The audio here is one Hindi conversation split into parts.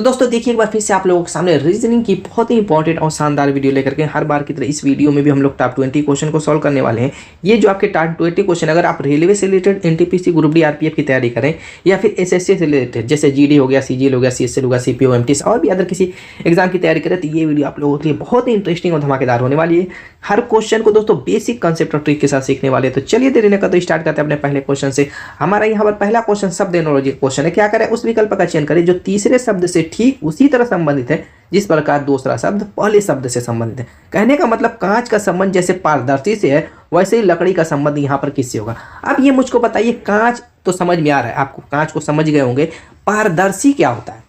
दोस्तों देखिए एक बार फिर से आप लोगों के सामने रीजनिंग की बहुत ही इंपॉर्टेंट और शानदार वीडियो लेकर के हर बार की तरह इस वीडियो में भी हम लोग टॉप 20 क्वेश्चन को सॉल्व करने वाले हैं। ये जो आपके टॉप 20 क्वेश्चन अगर आप रेलवे से related NTPC group D RPF की तैयारी करें या फिर एसएससी से रिलेटेड जैसे जीडी हो गया, सीजीएल हो गया, सीएसएल हो गया, सीपीओ, एमटीएस और भी अदर किसी एग्जाम की तैयारी करें तो ये वीडियो आप लोगों के लिए बहुत ही इंटरेस्टिंग और धमाकेदार होने वाली है। हर क्वेश्चन को दोस्तों बेसिक कंसेप्ट और ट्रिक के साथ सीखने वाले हैं। तो चलिए देरी न करते स्टार्ट करते हैं अपने पहले क्वेश्चन से। हमारा यहाँ पर पहला क्वेश्चन शब्द एनोलॉजी क्वेश्चन है। क्या करें, उस विकल्प का चयन करें जो तीसरे शब्द से ठीक उसी तरह संबंधित है जिस प्रकार दूसरा शब्द पहले शब्द से संबंधित है। कहने का मतलब कांच का संबंध जैसे पारदर्शी से है वैसे ही लकड़ी का संबंध यहाँ पर किससे होगा। अब ये मुझको बताइए, कांच तो समझ में आ रहा है आपको, कांच को समझ गए होंगे। पारदर्शी क्या होता है?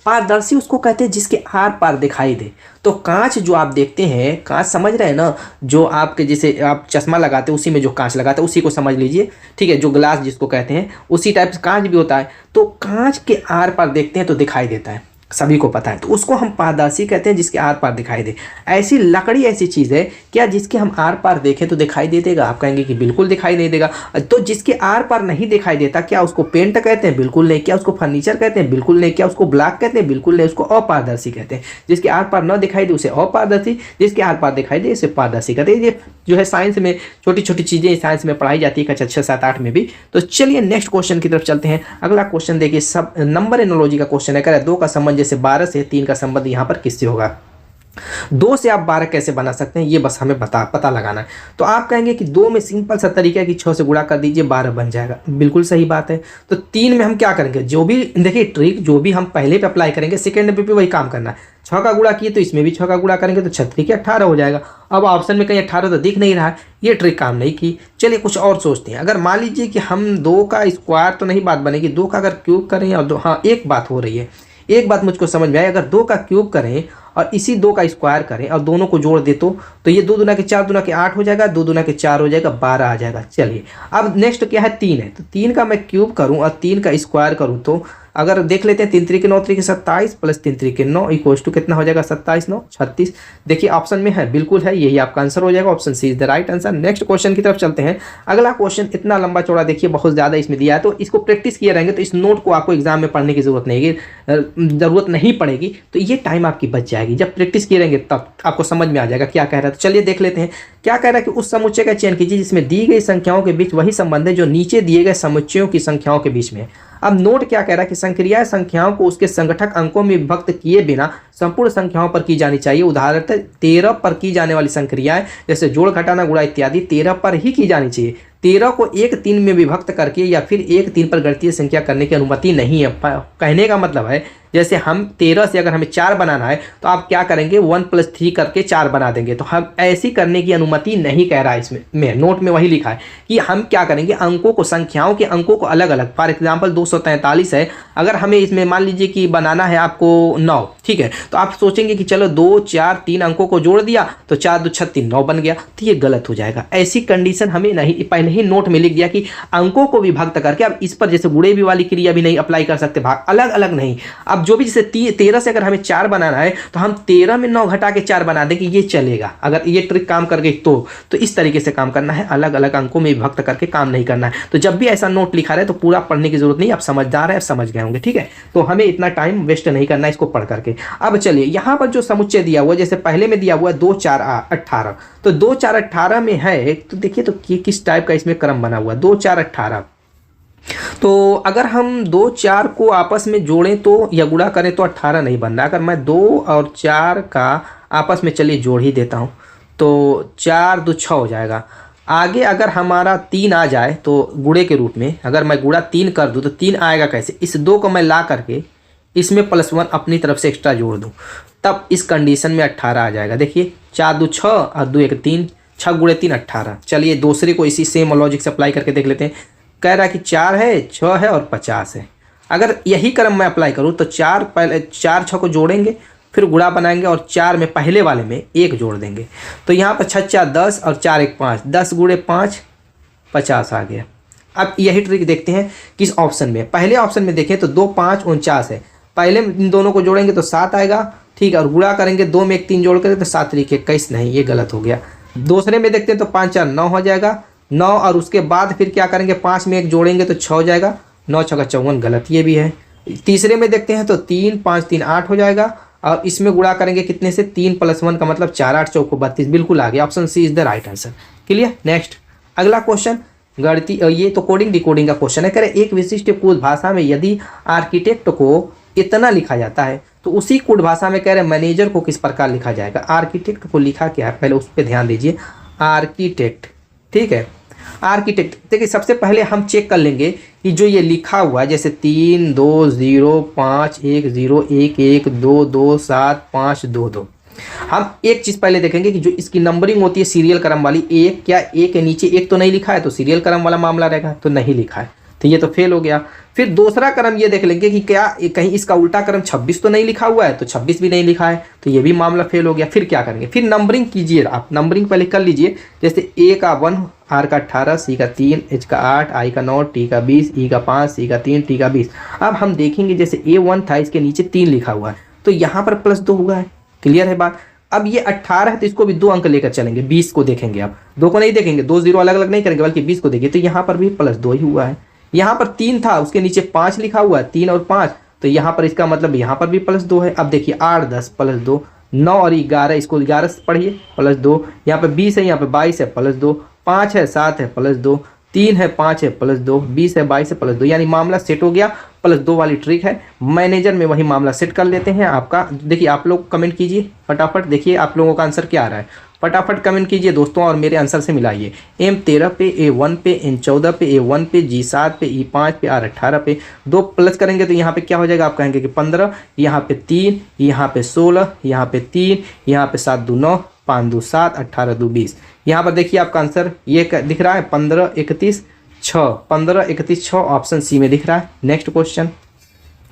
पारदर्शी उसको कहते हैं जिसके आर पार दिखाई दे। तो कांच जो आप देखते हैं, कांच समझ रहे हैं ना, जो आपके जैसे आप चश्मा लगाते हैं उसी में जो कांच लगाते हैं उसी को समझ लीजिए, ठीक है। जो ग्लास जिसको कहते हैं उसी टाइप से कांच भी होता है। तो कांच के आर पार देखते हैं तो दिखाई देता है, सभी को पता है। तो उसको हम पारदर्शी कहते हैं जिसके आर पार दिखाई दे। ऐसी लकड़ी ऐसी चीज़ है क्या जिसके हम आर पार देखें तो दिखाई दे देगा? आप कहेंगे कि बिल्कुल दिखाई नहीं देगा। तो जिसके आर पार नहीं दिखाई देता क्या उसको पेंट कहते हैं? बिल्कुल नहीं। क्या उसको फर्नीचर कहते हैं? बिल्कुल नहीं। क्या उसको ब्लॉक कहते हैं? बिल्कुल नहीं। उसको अपारदर्शी कहते हैं। जिसके आर पार न दिखाई दे उसे अपारदर्शी, जिसके आर पार दिखाई दे उसे पारदर्शी कहते हैं। ये जो है साइंस में छोटी छोटी चीज़ें साइंस में पढ़ाई जाती है कक्षा 6, 7, 8 में भी। तो चलिए नेक्स्ट क्वेश्चन की तरफ चलते हैं। अगला क्वेश्चन देखिए, सब नंबर एनोलॉजी का क्वेश्चन है। कह 2 का संबंध जैसे 12 से 3 का संबंध यहाँ पर किससे होगा? 2 से आप 12 कैसे बना सकते हैं ये बस हमें पता लगाना है। तो आप कहेंगे कि 2 में सिंपल सा तरीका है कि 6 से गुणा कर दीजिए 12 बन जाएगा। बिल्कुल सही बात है। तो 3 में हम क्या करेंगे, जो भी देखिए ट्रिक जो भी हम पहले पे अप्लाई करेंगे सेकेंड पे भी वही काम करना है। 6 का गुणा किए तो इसमें भी 6 का गुणा करेंगे तो 6 के 18 हो जाएगा। अब ऑप्शन में कहीं 18 तो दिख नहीं रहा है, ये ट्रिक काम नहीं की। चलिए कुछ और सोचते हैं। अगर मान लीजिए कि हम 2 का स्क्वायर तो नहीं बात बनेगी, 2 का अगर क्यूब करें और 2, हाँ एक बात हो रही है, एक बात मुझको समझ में आई। अगर 2 का क्यूब करें और इसी 2 का स्क्वायर करें और दोनों को जोड़ दे तो ये 2 दूना के 4 दूना के 8 हो जाएगा, 2 दूना के 4 हो जाएगा, 12 आ जाएगा। चलिए अब नेक्स्ट क्या है, 3 है। तो 3 का मैं क्यूब करूं और 3 का स्क्वायर करूं तो अगर देख लेते हैं 3 3 9 3 27 प्लस 3 3 9 इक्वल्स टू कितना हो जाएगा, 27 9 36। देखिए ऑप्शन में है, बिल्कुल है, यही आपका आंसर हो जाएगा। Option C is the right answer. Next question की तरफ चलते हैं। अगला क्वेश्चन इतना लंबा चौड़ा देखिए, बहुत ज़्यादा इसमें दिया है, तो इसको प्रैक्टिस किए रहेंगे तो इस नोट को आपको एग्जाम में पढ़ने की जरूरत नहीं पड़ेगी। तो ये टाइम आपकी बच जाएगी। जब प्रैक्टिस किए रहेंगे तब आपको समझ में आ जाएगा क्या कह रहा है। तो चलिए देख लेते हैं क्या कह रहा है कि उस समुच्चय का चयन कीजिए जिसमें दी गई संख्याओं के बीच वही संबंध है जो नीचे दिए गए समुच्चयों की संख्याओं के बीच में है। अब नोट क्या कह रहा है कि संक्रियाएं संख्याओं को उसके संगठक अंकों में विभक्त किए बिना संपूर्ण संख्याओं पर की जानी चाहिए। उदाहरण 13 पर की जाने वाली संक्रियाएं जैसे जोड़, घटाना, गुणा इत्यादि 13 पर ही की जानी चाहिए। 13 को 1 3 में विभक्त करके या फिर 1 3 पर गणितीय संख्या करने की अनुमति नहीं है। कहने का मतलब है जैसे हम 13 से अगर हमें 4 बनाना है तो आप क्या करेंगे, 1 + 3 करके 4 बना देंगे। तो हम ऐसी करने की अनुमति नहीं कह रहा है। इसमें नोट में वही लिखा है कि हम क्या करेंगे, अंकों को, संख्याओं के अंकों को अलग अलग, फॉर एग्जाम्पल 243 है, अगर हमें इसमें मान लीजिए कि बनाना है आपको 9, ठीक है। तो आप सोचेंगे कि चलो 2 4 3 अंकों को जोड़ दिया तो 4 2 36 9 बन गया, तो ये गलत हो जाएगा। ऐसी कंडीशन हमें नहीं, पहले ही नोट में लिख दिया कि अंकों को विभक्त करके। अब इस पर जैसे गुणे भी वाली क्रिया भी नहीं अप्लाई कर सकते, भाग अलग अलग नहीं। अब जो भी जैसे 13 से अगर हमें 4 बनाना है तो हम 13 में 9 घटा के 4 बना दें कि ये चलेगा। अगर ये ट्रिक काम कर गई तो इस तरीके से काम करना है, अलग अलग अंकों में विभक्त करके काम नहीं करना है। तो जब भी ऐसा नोट लिखा रहे तो पूरा पढ़ने की जरूरत नहीं, आप समझदार है, समझ गए होंगे, ठीक है। तो हमें इतना टाइम वेस्ट नहीं करना है इसको पढ़ करके। अब चलिए यहाँ पर जो समुच्चय दिया हुआ है, जैसे पहले में दिया हुआ है 2 4 18, तो 2 4 18 में है, तो देखिए तो किस टाइप का इसमें क्रम बना हुआ है, 2 4 18। तो अगर हम 2 4 को आपस में जोड़ें तो या गुणा करें तो 18 नहीं बन रहा। अगर मैं 2 और 4 का आपस में चलिए जोड़ ही देता हूं तो 4 2 6 हो जाएगा। आगे अगर हमारा 3 आ जाए तो गुणे के रूप में अगर मैं गुणा 3 कर दूं तो 3 आएगा कैसे, इस 2 को मैं ला करके इसमें +1 अपनी तरफ से एक्स्ट्रा जोड़ दूं, तब इस कंडीशन में 18 आ जाएगा। देखिए 4 2 6 और 2 1 3, 6 गुणे 3 18। चलिए दूसरे को इसी सेम लॉजिक से अप्लाई करके देख लेते हैं। कह रहा है कि 4 है, 6 है और 50 है। अगर यही क्रम मैं अप्लाई करूं तो 4 पहले 4 6 को जोड़ेंगे, फिर गुणा बनाएंगे और 4 में पहले वाले में 1 जोड़ देंगे। तो यहाँ पर 6 4 10 और 4 1 5, 10 गुणे 5 50 आ गया। अब यही ट्रिक देखते हैं किस ऑप्शन में। पहले ऑप्शन में देखें तो 2 5 49 है, पहले इन दोनों को जोड़ेंगे तो 7 आएगा, ठीक है। और गुणा करेंगे 2 में 1 3 जोड़ करें तो 7 3 21, नहीं ये गलत हो गया। दूसरे में देखते हैं तो 5 4 9 हो जाएगा, 9 और उसके बाद फिर क्या करेंगे, 5 में 1 जोड़ेंगे तो 6 हो जाएगा, 9 6 54, गलत ये भी है। तीसरे में देखते हैं तो 3 5 3 8 हो जाएगा, और इसमें गुणा करेंगे कितने से, 3 + 1 का मतलब 4 8 चौको 32, बिल्कुल आ गया, option C is the right answer. Clear. Next अगला क्वेश्चन गणितीय, ये तो कोडिंग डिकोडिंग का क्वेश्चन है। कह रहे एक विशिष्ट कोड भाषा में यदि आर्किटेक्ट को इतना लिखा जाता है तो उसी कोड भाषा में कह रहे मैनेजर को किस प्रकार लिखा जाएगा। आर्किटेक्ट को लिखा क्या है, पहले उस पर ध्यान दीजिए। आर्किटेक्ट, ठीक है, आर्किटेक्ट। देखिए सबसे पहले हम चेक कर लेंगे कि जो ये लिखा हुआ है, जैसे 3 2 0 5 1 0 1 1 2 2 7 5 2 2, हम एक चीज पहले देखेंगे कि जो इसकी नंबरिंग होती है सीरियल क्रम वाली, एक क्या एक के नीचे एक तो नहीं लिखा है, तो सीरियल क्रम वाला मामला रहेगा, तो नहीं लिखा है, तो ये तो फेल हो गया। फिर दूसरा क्रम ये देख लेंगे कि क्या कहीं इसका उल्टा क्रम 26 तो नहीं लिखा हुआ है, तो 26 भी नहीं लिखा है, तो ये भी मामला फेल हो गया। फिर क्या करेंगे, फिर नंबरिंग कीजिए, आप नंबरिंग पहले कर लीजिए। जैसे ए का 1, आर का 18, सी का 3, एच का 8, आई का 9, टी का 20, ई का 5, सी का 3, टी का 20। अब हम देखेंगे जैसे A1 था, इसके नीचे 3 लिखा हुआ है, तो यहाँ पर +2 हुआ है। क्लियर है बात। अब ये 18 है तो इसको भी 2 अंक लेकर चलेंगे, 20 को देखेंगे, आप 2 को नहीं देखेंगे, 2 0 अलग अलग नहीं करेंगे, बल्कि 20 को देखिए, तो यहाँ पर भी +2 ही हुआ है। यहाँ पर 3 था, उसके नीचे 5 लिखा हुआ है, 3 और 5, तो यहाँ पर इसका मतलब यहाँ पर भी +2 है। अब देखिए 8 10 +2, 9 और 11, इसको 11 से पढ़िए +2, यहाँ पे 20 है, यहाँ पे 22 है +2, 5 है 7 है +2, 3 है 5 है +2, 20 है 22 है +2, यानी मामला सेट हो गया। +2 वाली ट्रिक है, मैनेजर में वही मामला सेट कर लेते हैं आपका। देखिए आप लोग कमेंट कीजिए फटाफट, देखिए आप लोगों का आंसर क्या आ रहा है, फटाफट कमेंट कीजिए दोस्तों और मेरे आंसर से मिलाइए। M13 पे, A1 पे, N14 पे, A1 पे, G7 पे, E5 पे, R18 पे, 2 प्लस करेंगे तो यहाँ पे क्या हो जाएगा, आप कहेंगे कि 15, यहाँ पे 3, यहाँ पे 16, यहाँ पे 3, यहाँ पे 7 2 9, 5 2 7, 18 2 20। यहाँ पर देखिए आपका आंसर ये दिख रहा है 15 31 6, 15 31 6, ऑप्शन सी में दिख रहा है। नेक्स्ट क्वेश्चन,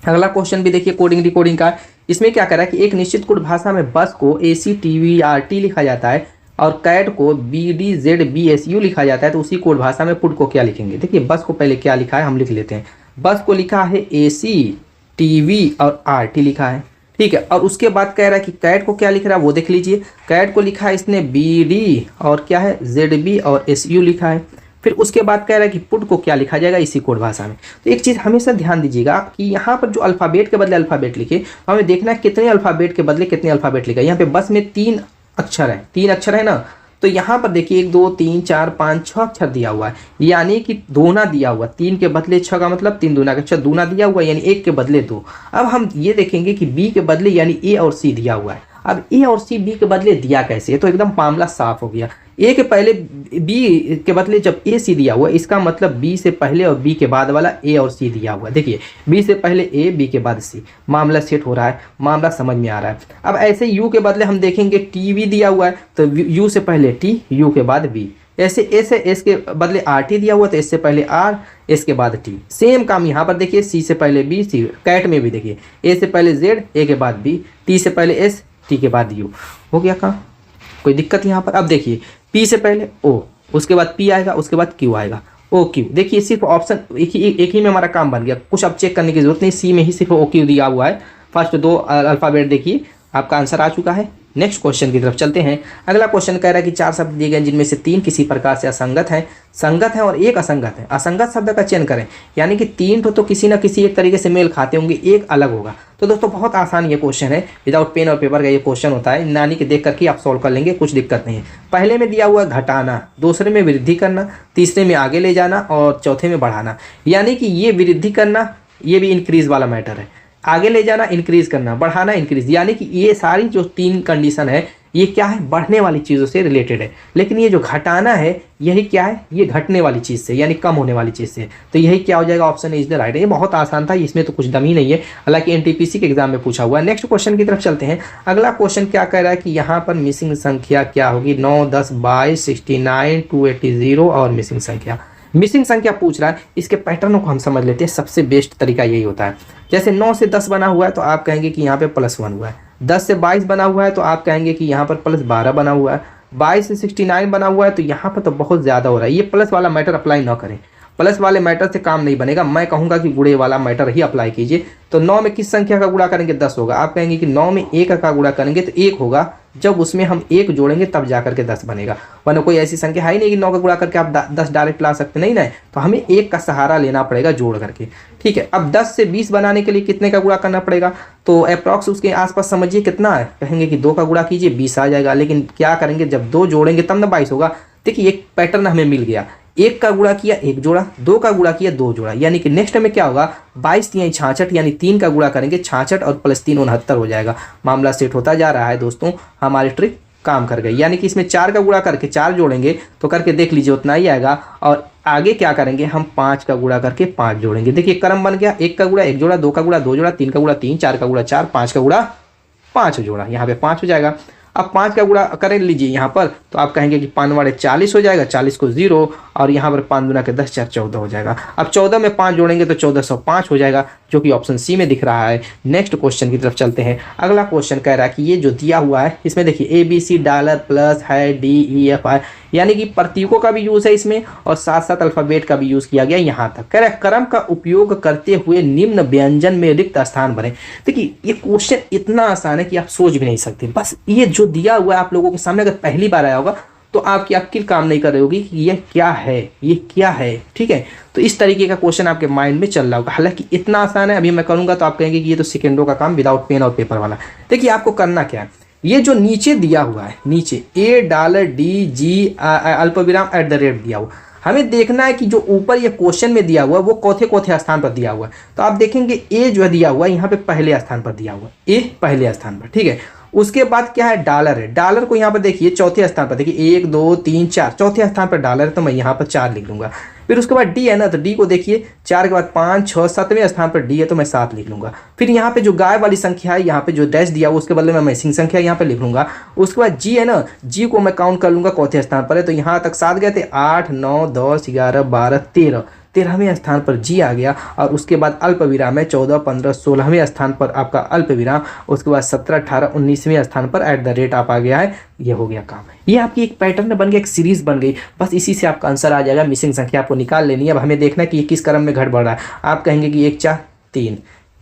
अगला क्वेश्चन भी देखिए कोडिंग डिकोडिंग का। इसमें क्या करा कि एक निश्चित कोड भाषा में बस को ACTVRT लिखा जाता है और कैट को BDZBSU लिखा जाता है, तो उसी कोड भाषा में पुट को क्या लिखेंगे। देखिए बस को पहले क्या लिखा है हम लिख लेते हैं। बस को लिखा है ACTV और RT लिखा है, ठीक है। और उसके बाद कह रहा है कि कैट को क्या लिख रहा है वो देख लीजिए। कैट को लिखा है इसने BD और क्या है ZB और SU लिखा है। फिर उसके बाद कह रहा है कि पुट को क्या लिखा जाएगा इसी कोड भाषा में। तो एक चीज़ हमेशा ध्यान दीजिएगा कि यहाँ पर जो अल्फ़ाबेट के बदले अल्फ़ाबेट लिखे, तो हमें देखना है कितने अल्फ़ाबेट के बदले कितने अल्फ़ाबेट लिखा है। यहाँ पे बस में 3 अक्षर है, 3 अक्षर है ना, तो यहाँ पर देखिए 1 2 3 4 5 6 अक्षर दिया हुआ है, यानी कि दूना दिया हुआ, 3 के बदले 6 का मतलब 3 दूना का 6, दूना दिया हुआ यानी 1 के बदले 2। अब हम ये देखेंगे कि B के बदले यानी A और C दिया हुआ है। अब A और C B के बदले दिया कैसे, तो एकदम मामला साफ हो गया। A के पहले B के बदले जब A C दिया हुआ, इसका मतलब B से पहले और B के बाद वाला A और C दिया हुआ। देखिए B से पहले A, B के बाद C, मामला सेट हो रहा है, मामला समझ में आ रहा है। अब ऐसे U के बदले हम देखेंगे TV दिया हुआ है, तो U से पहले T, U के बाद B। ऐसे S के बदले RT दिया हुआ, तो S से पहले R, S के बाद T। सेम काम यहाँ पर देखिए, C से पहले B, C कैट में भी देखिए A से पहले Z, A के बाद B, T से पहले S, T के बाद U। हो गया काम, कोई दिक्कत यहाँ पर। अब देखिए P से पहले O, उसके बाद P आएगा, उसके बाद Q आएगा, OQ। देखिए सिर्फ ऑप्शन एक ही में हमारा काम बन गया, कुछ अब चेक करने की जरूरत नहीं, C में ही सिर्फ OQ दिया हुआ है। फर्स्ट 2 अल्फ़ाबेट देखिए, आपका आंसर आ चुका है। नेक्स्ट क्वेश्चन की तरफ चलते हैं। अगला क्वेश्चन कह रहा है कि 4 शब्द दिए गए जिनमें से 3 किसी प्रकार से असंगत हैं, संगत है और एक असंगत है। असंगत शब्द का चयन करें, यानी कि 3 तो किसी ना किसी एक तरीके से मेल खाते होंगे, एक अलग होगा। तो दोस्तों बहुत आसान ये क्वेश्चन है, विदाउट पेन और पेपर का ये क्वेश्चन होता है, नानी के देख करके आप सॉल्व कर लेंगे, कुछ दिक्कत नहीं है। पहले में दिया हुआ घटाना, दूसरे में वृद्धि करना, तीसरे में आगे ले जाना और चौथे में बढ़ाना। यानी कि ये वृद्धि करना, ये भी इंक्रीज वाला मैटर है, आगे ले जाना इंक्रीज करना, बढ़ाना इंक्रीज, यानी कि ये सारी जो 3 कंडीशन है ये क्या है, बढ़ने वाली चीज़ों से रिलेटेड है। लेकिन ये जो घटाना है यही क्या है, ये घटने वाली चीज़ से, यानी कम होने वाली चीज़ से। तो यही क्या हो जाएगा, ऑप्शन इज द राइट। ये बहुत आसान था, इसमें तो कुछ दम ही नहीं है, हालांकि NTPC के एग्जाम में पूछा हुआ है। नेक्स्ट क्वेश्चन की तरफ चलते हैं। अगला क्वेश्चन क्या कह रहा है कि यहाँ पर मिसिंग संख्या क्या होगी, 9 10 22 69 280 और मिसिंग संख्या। मिसिंग संख्या पूछ रहा है, इसके पैटर्नों को हम समझ लेते हैं। सबसे बेस्ट तरीका यही होता है, जैसे 9 से 10 बना हुआ है तो आप कहेंगे कि यहाँ पे +1 हुआ है, 10 से 22 बना हुआ है तो आप कहेंगे कि यहाँ पर +12 बना हुआ है, 22 से 69 बना हुआ है तो यहाँ पर तो बहुत ज़्यादा हो रहा है। ये प्लस वाला मैटर अप्लाई ना करें, प्लस वाले मैटर से काम नहीं बनेगा, मैं कहूँगा कि गुणे वाला मैटर ही अप्लाई कीजिए। तो 9 में किस संख्या का गुणा करेंगे? 10 होगा। आप कहेंगे कि 9 में 1 का गुणा करेंगे तो 1 होगा, जब उसमें हम 1 जोड़ेंगे तब जा करके 10 बनेगा, वरना कोई ऐसी संख्या है ही नहीं कि 9 का गुणा करके आप 10 डायरेक्ट ला सकते नहीं ना, तो हमें 1 का सहारा लेना पड़ेगा जोड़ करके। ठीक है, अब 10 से 20 बनाने के लिए कितने का गुणा करना पड़ेगा? तो अप्रॉक्स उसके आसपास समझिए कितना है, कहेंगे कि 2 का गुणा कीजिए 20 आ जाएगा, लेकिन क्या करेंगे जब 2 जोड़ेंगे तब ना 22 होगा। देखिए एक पैटर्न हमें मिल गया, 1 का गुणा किया 1 जोड़ा, 2 का गुणा किया 2 जोड़ा, यानी कि नेक्स्ट में क्या होगा 22 3 66, यानी 3 का गुणा करेंगे 66 और प्लस 3 69 हो जाएगा। मामला सेट होता जा रहा है दोस्तों, हमारी ट्रिक काम कर गई। यानी कि इसमें 4 का गुणा करके 4 जोड़ेंगे तो करके देख लीजिए उतना ही आएगा, और आगे क्या करेंगे हम 5 का गुणा करके 5 जोड़ेंगे। देखिए क्रम बन गया, 1 का गुणा 1 जोड़ा, 2 का गुणा 2 जोड़ा, 3 का गुणा 3, 4 का गुणा 4, 5 का गुणा 5 जोड़ा, यहाँ पे 5 हो जाएगा। अब 5 का गुणा कर लीजिए यहाँ पर, तो आप कहेंगे कि 5 वाले 40 हो जाएगा, 40 को 0 और यहाँ पर 5 गुना के 10 4 14 हो जाएगा। अब 14 में 5 जोड़ेंगे तो 1405 हो जाएगा, जो कि ऑप्शन सी में दिख रहा है। नेक्स्ट क्वेश्चन की तरफ चलते हैं। अगला क्वेश्चन कह रहा है कि ये जो दिया हुआ है इसमें देखिए ABC डॉलर प्लस है DEFI, यानी कि प्रतीकों का भी यूज़ है इसमें और साथ साथ अल्फ़ाबेट का भी यूज़ किया गया। यहाँ तक कह रहा है क्रम का उपयोग करते हुए निम्न व्यंजन में रिक्त स्थान भरें। देखिए ये क्वेश्चन इतना आसान है कि आप सोच भी नहीं सकते। बस ये जो दिया हुआ है आप लोगों के सामने, अगर पहली बार आया होगा तो आपकी अक्ल काम नहीं कर रही होगी कि ये क्या है, ये क्या है। ठीक है, तो इस तरीके का क्वेश्चन आपके माइंड में चल रहा होगा। हालांकि इतना आसान है, अभी मैं करूँगा तो आप कहेंगे कि ये तो सेकेंडों का काम विदाउट पेन और पेपर वाला। देखिए आपको करना क्या है, ये जो नीचे दिया हुआ है, नीचे $DG अल्पविराम @ दिया हुआ, हमें देखना है कि जो ऊपर ये क्वेश्चन में दिया हुआ है वो चौथे स्थान पर दिया हुआ है। तो आप देखेंगे ए जो है दिया हुआ है यहाँ पे पहले स्थान पर दिया हुआ है, ए पहले स्थान पर। ठीक है, उसके बाद क्या है डॉलर है, डॉलर को यहाँ पर देखिए चौथे स्थान पर, देखिए 1 2 3 4 चौथे स्थान पर डॉलर है, तो मैं यहाँ पर 4 लिख लूंगा। फिर उसके बाद डी है ना, तो डी को देखिए 4 के बाद 5 6 7वें स्थान पर डी है, तो मैं 7 लिख लूंगा। फिर यहाँ पे जो गाय वाली संख्या है, यहाँ पे जो डैश दिया हुआ उसके बदले में मैसिंग संख्या यहाँ पे लिख लूंगा। उसके बाद जी है ना, जी को मैं काउंट कर लूंगा चौथे स्थान पर है, तो यहाँ तक 7 गए थे, 8 9 10 11 12 13, 13वें स्थान पर जी आ गया। और उसके बाद अल्प विराम है 14 15 16वें स्थान पर आपका अल्प विराम, उसके बाद 17 18 19वें स्थान पर @ आप आ गया है। ये हो गया काम, ये आपकी एक पैटर्न बन गया, एक सीरीज बन गई। बस इसी से आपका आंसर आ जाएगा। मिसिंग संख्या आपको निकाल लेनी है। अब हमें देखना है कि ये किस क्रम में घट बढ़ रहा है। आप कहेंगे कि 1 4 3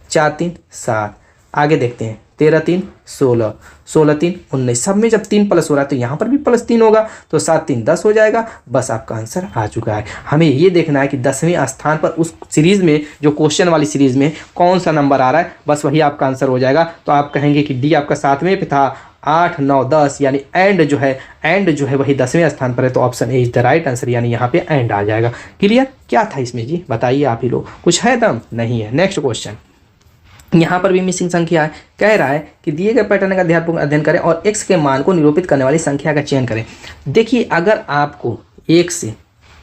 4 3 7, आगे देखते हैं 13 3 16 16 3 19, सब में जब 3 प्लस हो रहा है तो यहाँ पर भी +3 होगा, तो 7 3 10 हो जाएगा। बस आपका आंसर आ चुका है। हमें ये देखना है कि 10वें स्थान पर उस सीरीज में, जो क्वेश्चन वाली सीरीज में कौन सा नंबर आ रहा है, बस वही आपका आंसर हो जाएगा। तो आप कहेंगे कि डी आपका 7वें पे था, 8 9 10, यानी एंड जो है वही 10वें स्थान पर है, तो option A is the right answer, यानी यहाँ पे एंड आ जाएगा। क्लियर? क्या था इसमें जी, बताइए आप ही लोग, कुछ है दम? नहीं है। नेक्स्ट क्वेश्चन, यहाँ पर भी मिसिंग संख्या है। कह रहा है कि दिए गए पैटर्न का ध्यानपूर्वक अध्ययन करें और x के मान को निरूपित करने वाली संख्या का चयन करें। देखिए अगर आपको 1 से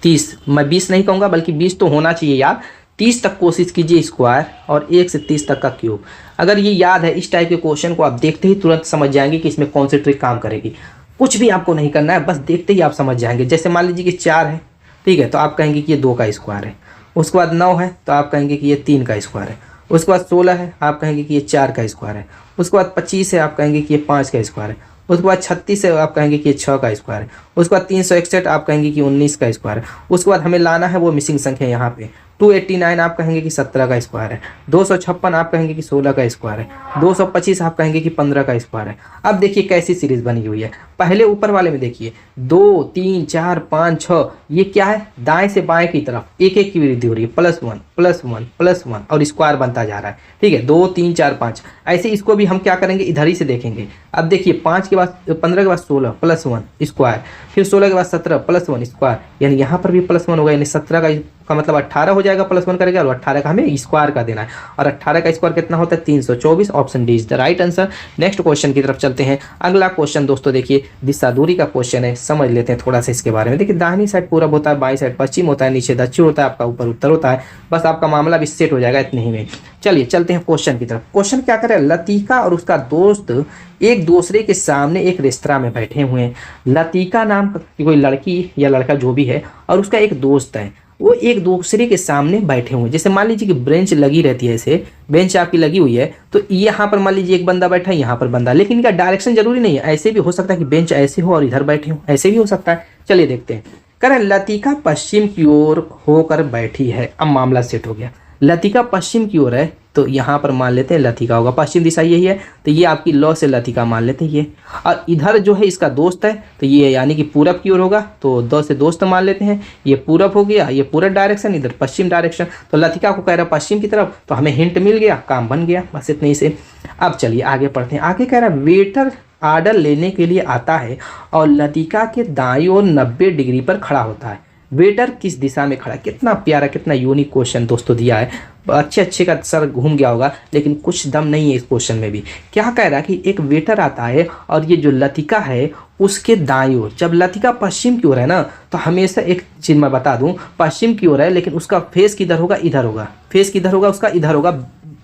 30, मैं 20 नहीं कहूँगा बल्कि 20 तो होना चाहिए यार, 30 तक कोशिश कीजिए स्क्वायर और 1 से 30 तक का क्यूब। अगर ये याद है, इस टाइप के क्वेश्चन को आप देखते ही तुरंत समझ जाएंगे कि इसमें कौन सी ट्रिक काम करेगी। कुछ भी आपको नहीं करना है, बस देखते ही आप समझ जाएंगे। जैसे मान लीजिए कि 4 है, ठीक है, तो आप कहेंगे कि ये 2 का स्क्वायर है। उसके बाद 9 है तो आप कहेंगे कि ये 3 का स्क्वायर है। उसके बाद 16 है, आप कहेंगे कि ये 4 का स्क्वायर है। उसके बाद 25 है, आप कहेंगे कि ये 5 का स्क्वायर है। उसके बाद 36 है, आप कहेंगे कि ये 6 का स्क्वायर है। उसके बाद 361 आप कहेंगे कि 19 का स्क्वायर है। उसके बाद हमें लाना है वो मिसिंग संख्या यहाँ पे 289 आप कहेंगे कि 17 का स्क्वायर है। 256 आप कहेंगे कि 16 का स्क्वायर है। 225 आप कहेंगे कि 15 का स्क्वायर है। अब देखिए कैसी सीरीज बनी हुई है। पहले ऊपर वाले में देखिए 2 3 4 5 6, ये क्या है, दाएं से बाएं की तरफ एक एक की वृद्धि हो रही है, +1 +1 +1 और स्क्वायर बनता जा रहा है। ठीक है, 2 3 4 5, ऐसे इसको भी हम क्या करेंगे, इधर ही से देखेंगे। अब देखिए 5 के बाद 15 के बाद 16 +1 स्क्वायर, फिर 16 के बाद 17 +1 स्क्वायर, यानी यहाँ पर भी +1 होगा, यानी 17 का मतलब 18 हो जाएगा, +1 करेगा और 18 का हमें स्क्वायर का देना है। और 18 का स्क्वायर कितना होता है, 324। Option D is the right answer. Next question की तरफ चलते हैं। अगला क्वेश्चन दोस्तों देखिए दिशा दूरी का क्वेश्चन है, समझ लेते हैं थोड़ा सा इसके बारे में। देखिए दाहिनी साइड पूरब होता है, बाईं साइड पश्चिम होता है, नीचे दक्षिण होता है, आपका ऊपर उत्तर होता है। बस आपका मामला भी सेट हो जाएगा इतने ही में। चलिए चलते हैं क्वेश्चन की तरफ। क्वेश्चन क्या करे, लतिका और उसका दोस्त एक दूसरे के सामने एक रेस्तरां में बैठे हुए हैं। लतिका नाम की कोई लड़की या लड़का जो भी है और उसका एक दोस्त है, वो एक दूसरे के सामने बैठे हुए हैं। जैसे मान लीजिए कि बेंच लगी रहती है, ऐसे बेंच आपकी लगी हुई है, तो यहाँ पर मान लीजिए एक बंदा बैठा है, यहाँ पर बंदा, लेकिन इनका डायरेक्शन जरूरी नहीं है। ऐसे भी हो सकता है कि बेंच ऐसे हो और इधर बैठे हो, ऐसे भी हो सकता है। चलिए देखते हैं। कह रहे लतिका पश्चिम की ओर होकर बैठी है। अब मामला सेट हो गया, लतिका पश्चिम की ओर है तो यहाँ पर मान लेते हैं लतिका होगा, पश्चिम दिशा यही है तो ये आपकी लौ से लतिका मान लेते हैं ये। और इधर जो है इसका दोस्त है तो ये यानी कि पूरब की ओर होगा तो दो से दोस्त मान लेते हैं, ये पूरब हो गया, ये पूरब डायरेक्शन, इधर पश्चिम डायरेक्शन। तो लतिका को कह रहा है पश्चिम की तरफ, तो हमें हिंट मिल गया, काम बन गया, बस इतने ही से। अब चलिए आगे पढ़ते हैं। आगे कह रहा है वेटर ऑर्डर लेने के लिए आता है और लतिका के दाईं ओर 90 डिग्री पर खड़ा होता है। वेटर किस दिशा में खड़ा है? कितना प्यारा, कितना यूनिक क्वेश्चन दोस्तों दिया है। अच्छे का सर घूम गया होगा लेकिन कुछ दम नहीं है इस क्वेश्चन में भी। क्या कह रहा है कि एक वेटर आता है और ये जो लतिका है उसके दाईं ओर, जब लतिका पश्चिम की ओर है ना तो हमेशा एक चीज़ मैं बता दूं, पश्चिम की ओर है लेकिन उसका फेस किधर होगा? इधर होगा। फेस किधर होगा उसका? इधर होगा।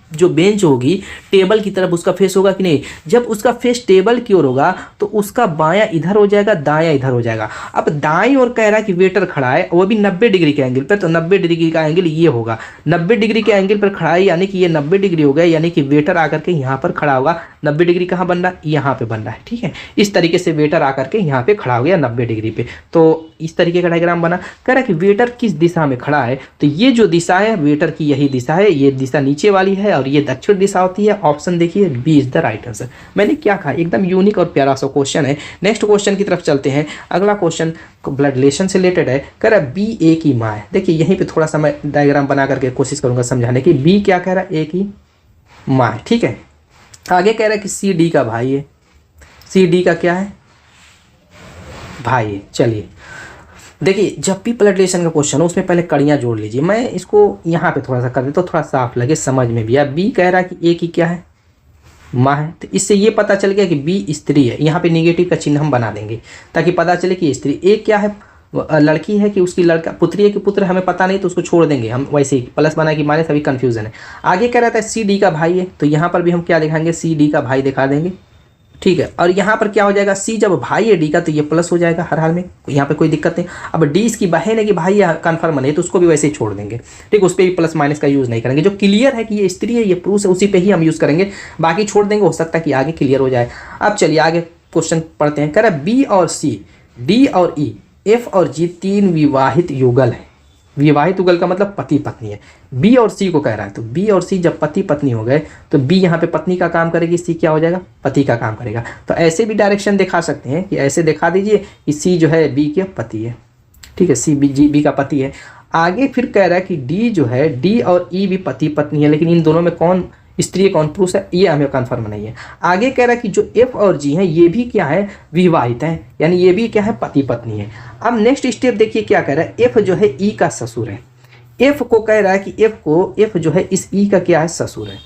जो बेंच होगी टेबल की तरफ उसका फेस होगा कि नहीं? जब उसका फेस टेबल की ओर होगा तो उसका बायां इधर हो जाएगा, दायां इधर हो जाएगा। अब दाईं ओर कह रहा है कि वेटर खड़ा है वो भी 90 डिग्री के एंगल पर, तो 90 डिग्री का एंगल ये होगा। 90 डिग्री के एंगल पर खड़ा है यानी कि ये 90 डिग्री हो गया, यानी कि वेटर आकर के यहाँ पर खड़ा होगा। 90 डिग्री कहाँ बन रहा है? यहाँ पे बन रहा है, ठीक है। इस तरीके से वेटर आकर के यहाँ पे खड़ा हो गया 90 डिग्री पे। तो इस तरीके का डायग्राम बना। कह रहा है कि वेटर किस दिशा में खड़ा है, तो ये जो दिशा है वेटर की यही दिशा है, ये दिशा नीचे वाली है और ये दक्षिण दिशा होती है। ऑप्शन देखिए B is the right answer. मैंने क्या कहा, एकदम यूनिक और प्यारा सा क्वेश्चन है। नेक्स्ट क्वेश्चन की तरफ चलते हैं। अगला क्वेश्चन ब्लड रिलेशन से रिलेटेड है। कह रहा है बी ए की माँ है। देखिए यहीं पे थोड़ा सा मैं डायग्राम बना करके कोशिश करूंगा समझाने की। बी क्या कह रहा है? ए की माँ है, ठीक है। आगे कह रहा है कि सी डी का भाई है। सी डी का क्या है? भाई है। चलिए देखिए जब भी ब्लड रिलेशन का क्वेश्चन हो उसमें पहले कड़ियाँ जोड़ लीजिए। मैं इसको यहाँ पे थोड़ा सा कर देता हूँ, थोड़ा साफ लगे, समझ में भी आया। बी कह रहा है कि ए की क्या है? माँ है। तो इससे ये पता चल गया कि बी स्त्री है। यहाँ पे निगेटिव का चिन्ह हम बना देंगे ताकि पता चले कि स्त्री। ए क्या है? लड़की है कि उसकी लड़का, पुत्री है कि पुत्र, हमें पता नहीं तो उसको छोड़ देंगे हम, वैसे ही प्लस बना कि माने सभी कन्फ्यूजन है। आगे कह रहा था सी डी का भाई है, तो यहाँ पर भी हम क्या दिखाएंगे? सी डी का भाई दिखा देंगे, ठीक है। और यहाँ पर क्या हो जाएगा? सी जब भाई है डी का तो ये प्लस हो जाएगा हर हाल में, यहाँ पे कोई दिक्कत नहीं। अब डी इसकी बहन है कि भाई कन्फर्म नहीं तो उसको भी वैसे ही छोड़ देंगे, ठीक। उस पर भी प्लस माइनस का यूज़ नहीं करेंगे। जो क्लियर है कि ये स्त्री है, ये पुरुष है, उसी पे ही हम यूज़ करेंगे, बाकी छोड़ देंगे। हो सकता है कि आगे क्लियर हो जाए। अब चलिए आगे क्वेश्चन पढ़ते हैं। कह रहा है बी और सी, डी और ई, एफ और जी 3 विवाहित युगल है। विवाहित युगल का मतलब पति पत्नी है। बी और सी को कह रहा है, तो बी और सी जब पति पत्नी हो गए तो बी यहाँ पे पत्नी का काम करेगी, सी क्या हो जाएगा? पति का काम करेगा। तो ऐसे भी डायरेक्शन दिखा सकते हैं कि ऐसे दिखा दीजिए कि सी जो है बी के पति है, ठीक है। सी बी का पति है। आगे फिर कह रहा है कि डी जो है, डी और ई भी पति पत्नी है, लेकिन इन दोनों में कौन स्त्री है कौन पुरुष है ये हमें कन्फर्म नहीं है। आगे कह रहा है कि जो एफ और जी हैं ये भी क्या है? विवाहित हैं, यानी ये भी क्या है? पति पत्नी है। अब नेक्स्ट स्टेप देखिए क्या कह रहा है। एफ जो है ई का ससुर है। एफ को कह रहा है कि एफ जो है इस ई का क्या है? ससुर है।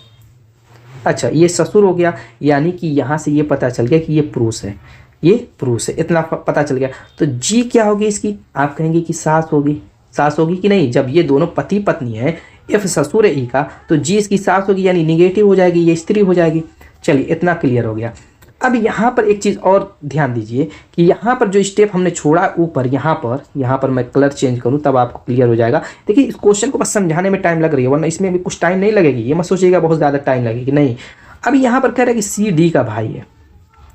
अच्छा ये ससुर हो गया, यानी कि यहाँ से ये पता चल गया कि ये पुरुष है, ये पुरुष है, इतना पता चल गया। तो जी क्या होगी इसकी? आप कहेंगे कि सास होगी। सास होगी कि नहीं? जब ये दोनों पति पत्नी है, एफ ससुर है ई का, तो जी इसकी सास होगी, यानी निगेटिव हो जाएगी, ये स्त्री हो जाएगी। चलिए इतना क्लियर हो गया। अब यहाँ पर एक चीज़ और ध्यान दीजिए कि यहाँ पर जो स्टेप हमने छोड़ा ऊपर, यहाँ पर मैं कलर चेंज करूँ तब आपको क्लियर हो जाएगा। देखिए इस क्वेश्चन को बस समझाने में टाइम लग रही है, वरना इसमें भी कुछ टाइम नहीं लगेगी, ये मत सोचिएगा बहुत ज़्यादा टाइम लगेगी, नहीं। अब यहाँ पर कह रहा है कि सी डी का भाई है।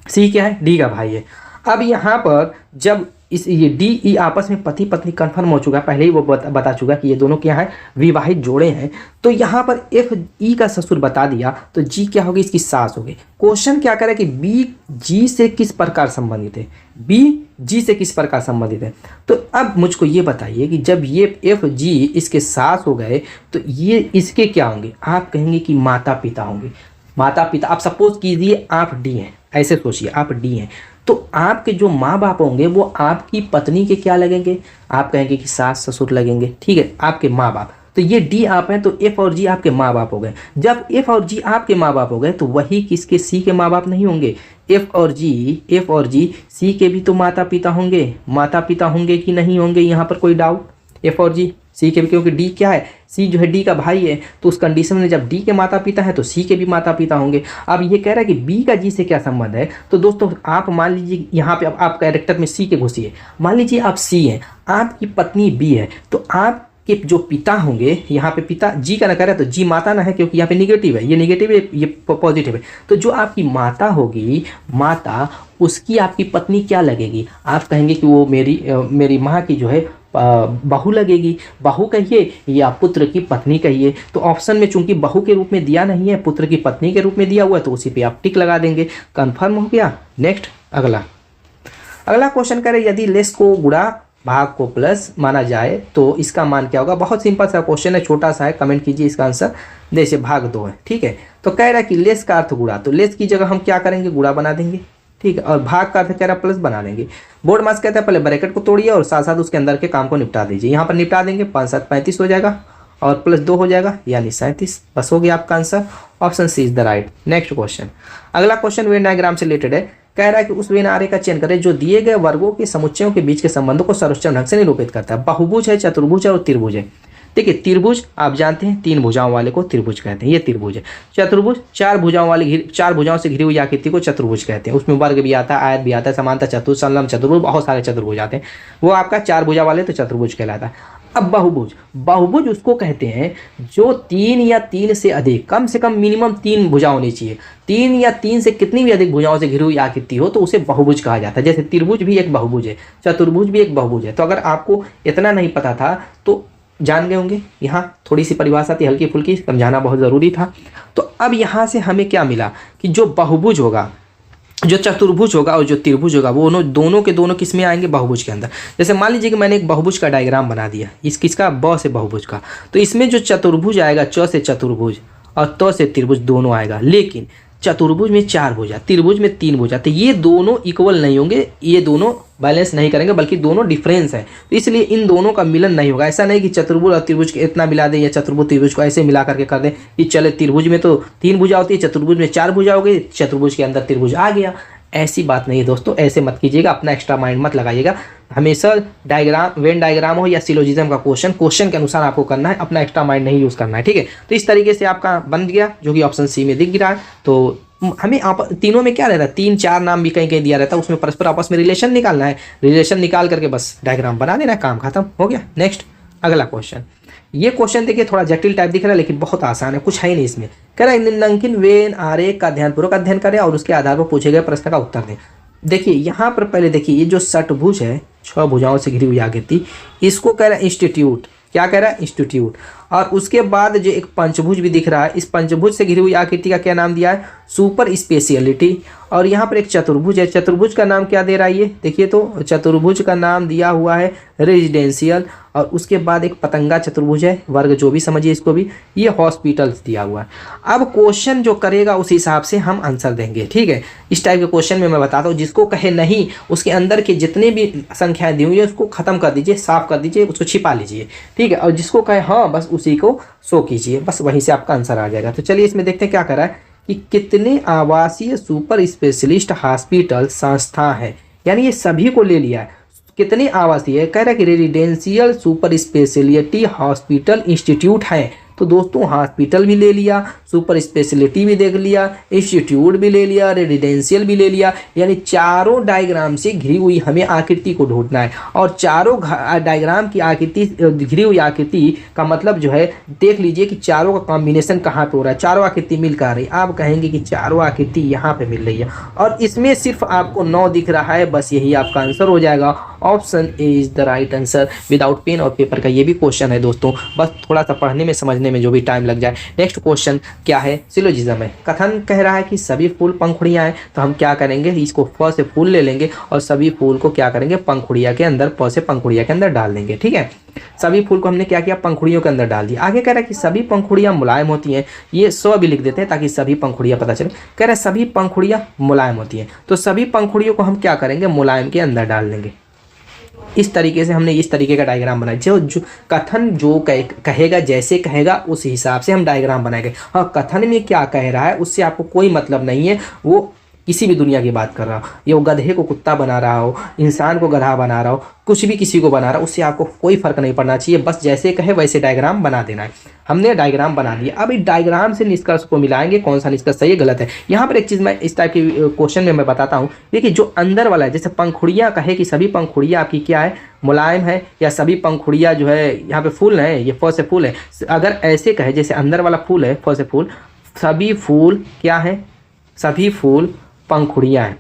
सी क्या है? डी का भाई है। अब यहाँ पर जब ये डी ई आपस में पति पत्नी कन्फर्म हो चुका है, पहले ही वो बता चुका कि ये दोनों क्या है? विवाहित जोड़े हैं। तो यहाँ पर एफ ई का ससुर बता दिया, तो जी क्या होगी? इसकी सास होगी। क्वेश्चन क्या करे कि बी जी से किस प्रकार संबंधित है? बी जी से किस प्रकार संबंधित है? तो अब मुझको ये बताइए कि जब ये एफ जी इसके सास हो गए तो ये इसके क्या होंगे? आप कहेंगे कि माता पिता होंगे। माता पिता, आप सपोज कीजिए आप डी हैं, ऐसे सोचिए आप डी हैं, तो आपके जो माँ बाप होंगे वो आपकी पत्नी के क्या लगेंगे? आप कहेंगे कि सास ससुर लगेंगे, ठीक है, आपके माँ बाप। तो ये डी आप हैं, तो एफ और जी आपके माँ बाप हो गए। जब एफ और जी आपके माँ बाप हो गए तो वही किसके? सी के माँ बाप नहीं होंगे? एफ और जी सी के भी तो माता पिता होंगे। माता पिता होंगे कि नहीं होंगे? यहाँ पर कोई डाउट? एफ और जी सी के भी, क्योंकि डी क्या है? सी जो है डी का भाई है, तो उस कंडीशन में जब डी के माता पिता है तो सी के भी माता पिता होंगे। अब ये कह रहा है कि बी का जी से क्या संबंध है? तो दोस्तों आप मान लीजिए यहाँ पे अब आप कैरेक्टर में सी के घुसिए। मान लीजिए आप सी हैं, आपकी पत्नी बी है, तो आप के जो पिता होंगे, यहाँ पे पिता जी का नकार है तो जी माता ना है, क्योंकि यहाँ पे निगेटिव है, ये निगेटिव है, ये पॉजिटिव है। तो जो आपकी माता होगी, माता, उसकी आपकी पत्नी क्या लगेगी? आप कहेंगे कि वो मेरी माँ की जो है बहू लगेगी। बहू कहिए या पुत्र की पत्नी कहिए। तो ऑप्शन में चूंकि बहू के रूप में दिया नहीं है, पुत्र की पत्नी के रूप में दिया हुआ है, तो उसी पे आप टिक लगा देंगे। कंफर्म हो गया। नेक्स्ट अगला क्वेश्चन करें, यदि लेस को गुणा भाग को प्लस माना जाए तो इसका मान क्या होगा? बहुत सिंपल सा क्वेश्चन है, छोटा सा है, कमेंट कीजिए इसका आंसर। जैसे भाग 2 है, ठीक है, तो कह रहा है कि लेस का अर्थ गुणा, तो लेस की जगह हम क्या करेंगे? गुणा बना देंगे, ठीक है, और भाग का अर्थ कह रहा प्लस बना देंगे। बोर्ड मास कहता है पहले ब्रैकेट को तोड़िए और साथ साथ उसके अंदर के काम को निपटा दीजिए। यहाँ पर निपटा देंगे, 5 7 35 हो जाएगा और प्लस 2 हो जाएगा, यानी 37। बस हो गया आपका answer. Option C is the right. Next question, अगला क्वेश्चन वेन डायग्राम से रिलेटेड है। कह रहा है कि उस वेन आरेख का चयन करें जो दिए गए वर्गों के समुच्चयों के बीच के संबंधों को सर्वोच्च ढंग से निरूपित करता है। बहुभुज है, चतुर्भुज है और त्रिभुज है। देखिए त्रिभुज आप जानते हैं, 3 भुजाओं वाले को त्रिभुज कहते हैं, ये त्रिभुज है। चतुर्भुज 4 भुजाओं वाली 4 भुजाओं से घिरी हुई आकृति को चतुर्भुज कहते हैं। उसमें वर्ग भी आता है, आयत भी आता है, समांतर चतुर्भुज, समलंब चतुर्भुज, बहुत सारे चतुर्भुज आते हैं। वो आपका 4 भुजा वाले तो चतुर्भुज कहलाता है। अब बहुभुज, बहुभुज उसको कहते हैं जो 3 या 3 से अधिक, कम से कम मिनिमम 3 भुजा होनी चाहिए। 3 या 3 से कितनी भी अधिक भुजाओं से घिरी हुई आकृति हो तो उसे बहुभुज कहा जाता है। जैसे त्रिभुज भी एक बहुभुज है, चतुर्भुज भी एक बहुभुज है। तो अगर आपको इतना नहीं पता था तो जान गए होंगे, यहाँ थोड़ी सी परिभाषा थी हल्की फुल्की, समझाना बहुत ज़रूरी था। तो अब यहाँ से हमें क्या मिला कि जो बहुभुज होगा, जो चतुर्भुज होगा और जो त्रिभुज होगा, वो दोनों के दोनों किस में आएंगे? बहुभुज के अंदर। जैसे मान लीजिए कि मैंने एक बहुभुज का डायग्राम बना दिया, किसका? ब से बहुभुज का। तो इसमें जो चतुर्भुज आएगा, च से चतुर्भुज और त से त्रिभुज दोनों आएगा। लेकिन चतुर्भुज में 4 भुजा, त्रिभुज में 3 भुजा, तो ये दोनों इक्वल नहीं होंगे, ये दोनों बैलेंस नहीं करेंगे, बल्कि दोनों डिफरेंस है। तो इसलिए इन दोनों का मिलन नहीं होगा। ऐसा नहीं कि चतुर्भुज और त्रिभुज के इतना मिला दें या चतुर्भुज त्रिभुज को ऐसे मिला करके कर दें कि चले त्रिभुज में तो 3 भुजा होती है, चतुर्भुज में 4 भुजा हो गई, चतुर्भुज के अंदर त्रिभुज आ गया। ऐसी बात नहीं है दोस्तों, ऐसे मत कीजिएगा, अपना एक्स्ट्रा माइंड मत लगाइएगा। हमेशा डायग्राम, वेन डायग्राम हो या सिलोजिज्म का क्वेश्चन के अनुसार आपको करना है, अपना एक्स्ट्रा माइंड नहीं यूज़ करना है, ठीक है। तो इस तरीके से आपका बन गया, जो कि ऑप्शन सी में दिख रहा है। तो हमें तीनों में क्या रहता है? 3 4 नाम भी कहीं कहीं दिया रहता है, उसमें परस्पर आपस में रिलेशन निकालना है। रिलेशन निकाल करके बस डायग्राम बना देना, काम खत्म हो गया। नेक्स्ट अगला क्वेश्चन, ये क्वेश्चन देखिए थोड़ा जटिल टाइप दिख रहा है लेकिन बहुत आसान है, कुछ है ही नहीं इसमें। कह रहा है निम्नलिखित वेन आरेख का ध्यानपूर्वक अध्ययन करें और उसके आधार पर पूछे गए प्रश्न का उत्तर दें। देखिए यहाँ पर पहले देखिए, ये जो षटभुज है, 6 भुजाओं से घिरी हुई आकृति, इसको कह रहा है इंस्टीट्यूट। क्या कह रहा है? इंस्टीट्यूट। और उसके बाद जो एक पंचभुज भी दिख रहा है, इस पंचभुज से घिरी हुई आकृति का क्या नाम दिया है? Super speciality. और यहाँ पर एक चतुर्भुज है, चतुर्भुज का नाम क्या दे रहा है? ये देखिए, तो चतुर्भुज का नाम दिया हुआ है रेजिडेंशियल। और उसके बाद एक पतंगा चतुर्भुज है, वर्ग जो भी समझिए इसको भी, ये हॉस्पिटल्स दिया हुआ है। अब क्वेश्चन जो करेगा उस हिसाब से हम आंसर देंगे, ठीक है। इस टाइप के क्वेश्चन में मैं बताता हूँ, जिसको कहे नहीं उसके अंदर के जितने भी संख्याएं दी हुई है उसको खत्म कर दीजिए, साफ कर दीजिए, उसको छिपा लीजिए, ठीक है। और जिसको कहे हाँ, बस उसी को शो कीजिए, बस वहीं से आपका आंसर आ जाएगा। तो चलिए इसमें देखते हैं क्या कर रहा है कि कितने आवासीय सुपर स्पेशलिस्ट हॉस्पिटल संस्था है, यानी ये सभी को ले लिया है। कितने आवासीय है? कह रहा है कि residential super speciality hospital institute है। तो दोस्तों हॉस्पिटल भी ले लिया, सुपर स्पेशलिटी भी देख लिया, इंस्टीट्यूट भी ले लिया, रेजिडेंशियल भी ले लिया, यानी चारों डायग्राम से घिरी हुई हमें आकृति को ढूंढना है। और चारों डायग्राम की आकृति, घिरी हुई आकृति का मतलब जो है, देख लीजिए कि चारों का कॉम्बिनेशन कहाँ पे हो रहा है। चारों आकृति मिल कर आ रही है, आप कहेंगे कि चारों आकृति यहाँ पे मिल रही है और इसमें सिर्फ आपको 9 दिख रहा है, बस यही आपका आंसर हो जाएगा। Option A is the right answer. Without pen और पेपर का ये भी क्वेश्चन है दोस्तों, बस थोड़ा सा पढ़ने में समझने में जो भी टाइम लग जाए। नेक्स्ट क्वेश्चन क्या है? सिलोजिज्म है। कथन कह रहा है कि सभी फूल पंखुड़ियां हैं, तो हम क्या करेंगे? इसको फ से फूल ले लेंगे और सभी फूल को क्या करेंगे? पंखुड़िया के अंदर, प से पंखुड़िया के अंदर डाल देंगे, ठीक है। सभी फूल को हमने क्या किया? पंखुड़ियों के अंदर डाल दिया। आगे कह रहा है कि सभी पंखुड़ियां मुलायम होती हैं, ये स भी लिख देते हैं ताकि सभी पंखुड़ियां पता चले। कह रहा है सभी पंखुड़ियां मुलायम होती हैं, तो सभी पंखुड़ियों को हम क्या करेंगे? मुलायम के अंदर डाल देंगे। इस तरीके से हमने इस तरीके का डायग्राम बनाया। जो कथन जो कहेगा, जैसे कहेगा उस हिसाब से हम डायग्राम बनाएंगे। हाँ, कथन में क्या कह रहा है उससे आपको कोई मतलब नहीं है, वो किसी भी दुनिया की बात कर रहा हो, ये वो गधे को कुत्ता बना रहा हो, इंसान को गधा बना रहा हो, कुछ भी किसी को बना रहा हो, उससे आपको कोई फर्क नहीं पड़ना चाहिए। बस जैसे कहे वैसे डायग्राम बना देना है। हमने डायग्राम बना दिया, अब इस डायग्राम से निष्कर्ष को मिलाएंगे, कौन सा निष्कर्ष सही है गलत है। यहाँ पर एक चीज़ मैं इस टाइप की क्वेश्चन में मैं बताता हूँ। देखिए जो अंदर वाला है, जैसे पंखुड़ियाँ कहे कि सभी पंखुड़ियाँ आपकी क्या है, मुलायम है, या सभी पंखुड़ियाँ जो है यहाँ पे फूल है, ये फ से फूल है। अगर ऐसे कहे जैसे अंदर वाला फूल है फ से फूल, सभी फूल क्या है, सभी फूल पंखुड़ियाँ हैं।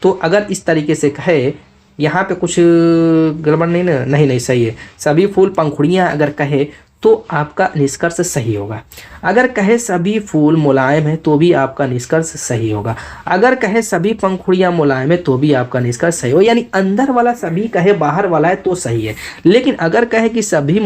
तो अगर इस तरीके से कहे, यहाँ पे कुछ गड़बड़ नहीं ना, नहीं सही है। सभी फूल पंखुड़ियाँ अगर कहे तो आपका निष्कर्ष सही होगा। अगर कहे सभी फूल मुलायम है तो भी आपका निष्कर्ष सही होगा। अगर कहे सभी पंखुड़ियाँ मुलायम है तो भी आपका निष्कर्ष सही हो, यानी अंदर वाला सभी कहे बाहर वाला है तो सही है। लेकिन अगर कहे कि सभी